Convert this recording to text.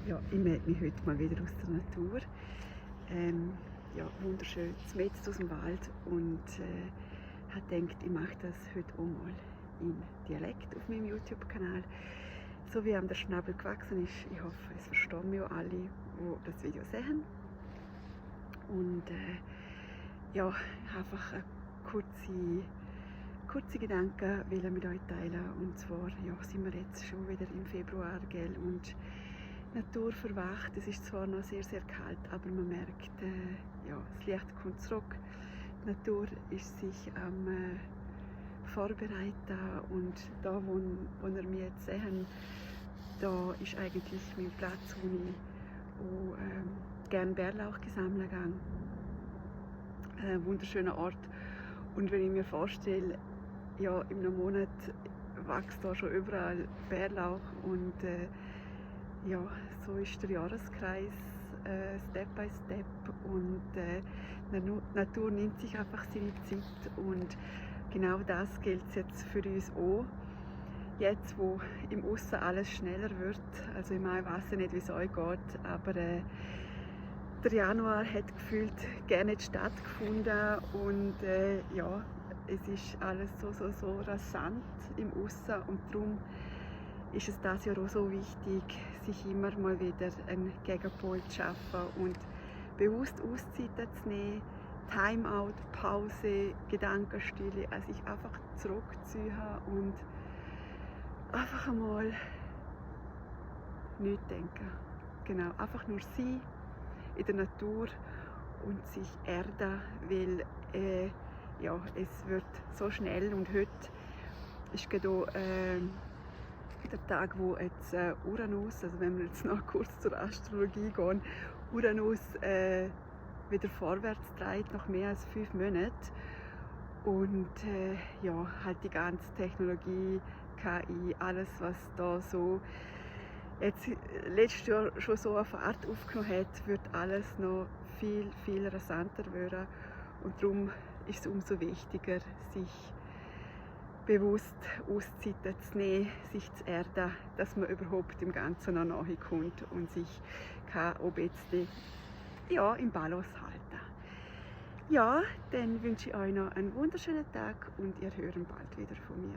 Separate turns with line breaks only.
Ja, ich melde mich heute mal wieder aus der Natur. Ja, wunderschön, mitten aus dem Wald und habe gedacht, ich mache das heute auch mal in Dialekt auf meinem YouTube-Kanal. So wie am der Schnabel gewachsen ist. Ich hoffe, es verstehen mich auch alle, die das Video sehen. Und ja, einfach eine kurze Gedanken will ich mit euch teilen. Und zwar ja, sind wir jetzt schon wieder im Februar, gell? Und die Natur verwacht. Es ist zwar noch sehr, sehr kalt, aber man merkt, ja, das Licht kommt zurück. Die Natur ist sich am Vorbereiten und da, wo ihr mich jetzt seht, da ist eigentlich mein Platz, wo ich auch, gerne Bärlauch sammeln gehe. Ein wunderschöner Ort. Und wenn ich mir vorstelle, ja, in einem Monat wächst da schon überall Bärlauch und ja, so ist der Jahreskreis, Step by Step, und die Natur nimmt sich einfach seine Zeit und genau das gilt jetzt für uns auch. Jetzt, wo im Aussen alles schneller wird, also ich meine, ich weiss nicht, wie es euch geht, aber der Januar hat gefühlt gar nicht stattgefunden und ja, es ist alles so rasant im Aussen und darum ist es dieses Jahr auch so wichtig, sich immer mal wieder einen Gegenpol zu schaffen und bewusst Auszeiten zu nehmen, Timeout, Pause, Gedankenstille, also sich einfach zurückzuziehen und einfach einmal nichts denken. Genau, einfach nur sein in der Natur und sich erden, weil ja, es wird so schnell und heute ist gerade der Tag, wo jetzt Uranus, also wenn wir jetzt noch kurz zur Astrologie gehen, Uranus wieder vorwärts dreht, nach mehr als 5 Monaten. Und ja, halt die ganze Technologie, KI, alles, was da so jetzt letztes Jahr schon so eine Fahrt aufgenommen hat, wird alles noch viel rasanter werden. Und darum ist es umso wichtiger, sich bewusst Auszeiten zu nehmen, sich zu erden, dass man überhaupt dem Ganzen noch nahe kommt und sich kann auch bisschen, ja, im Balance halten. Ja, dann wünsche ich euch noch einen wunderschönen Tag und ihr hört bald wieder von mir.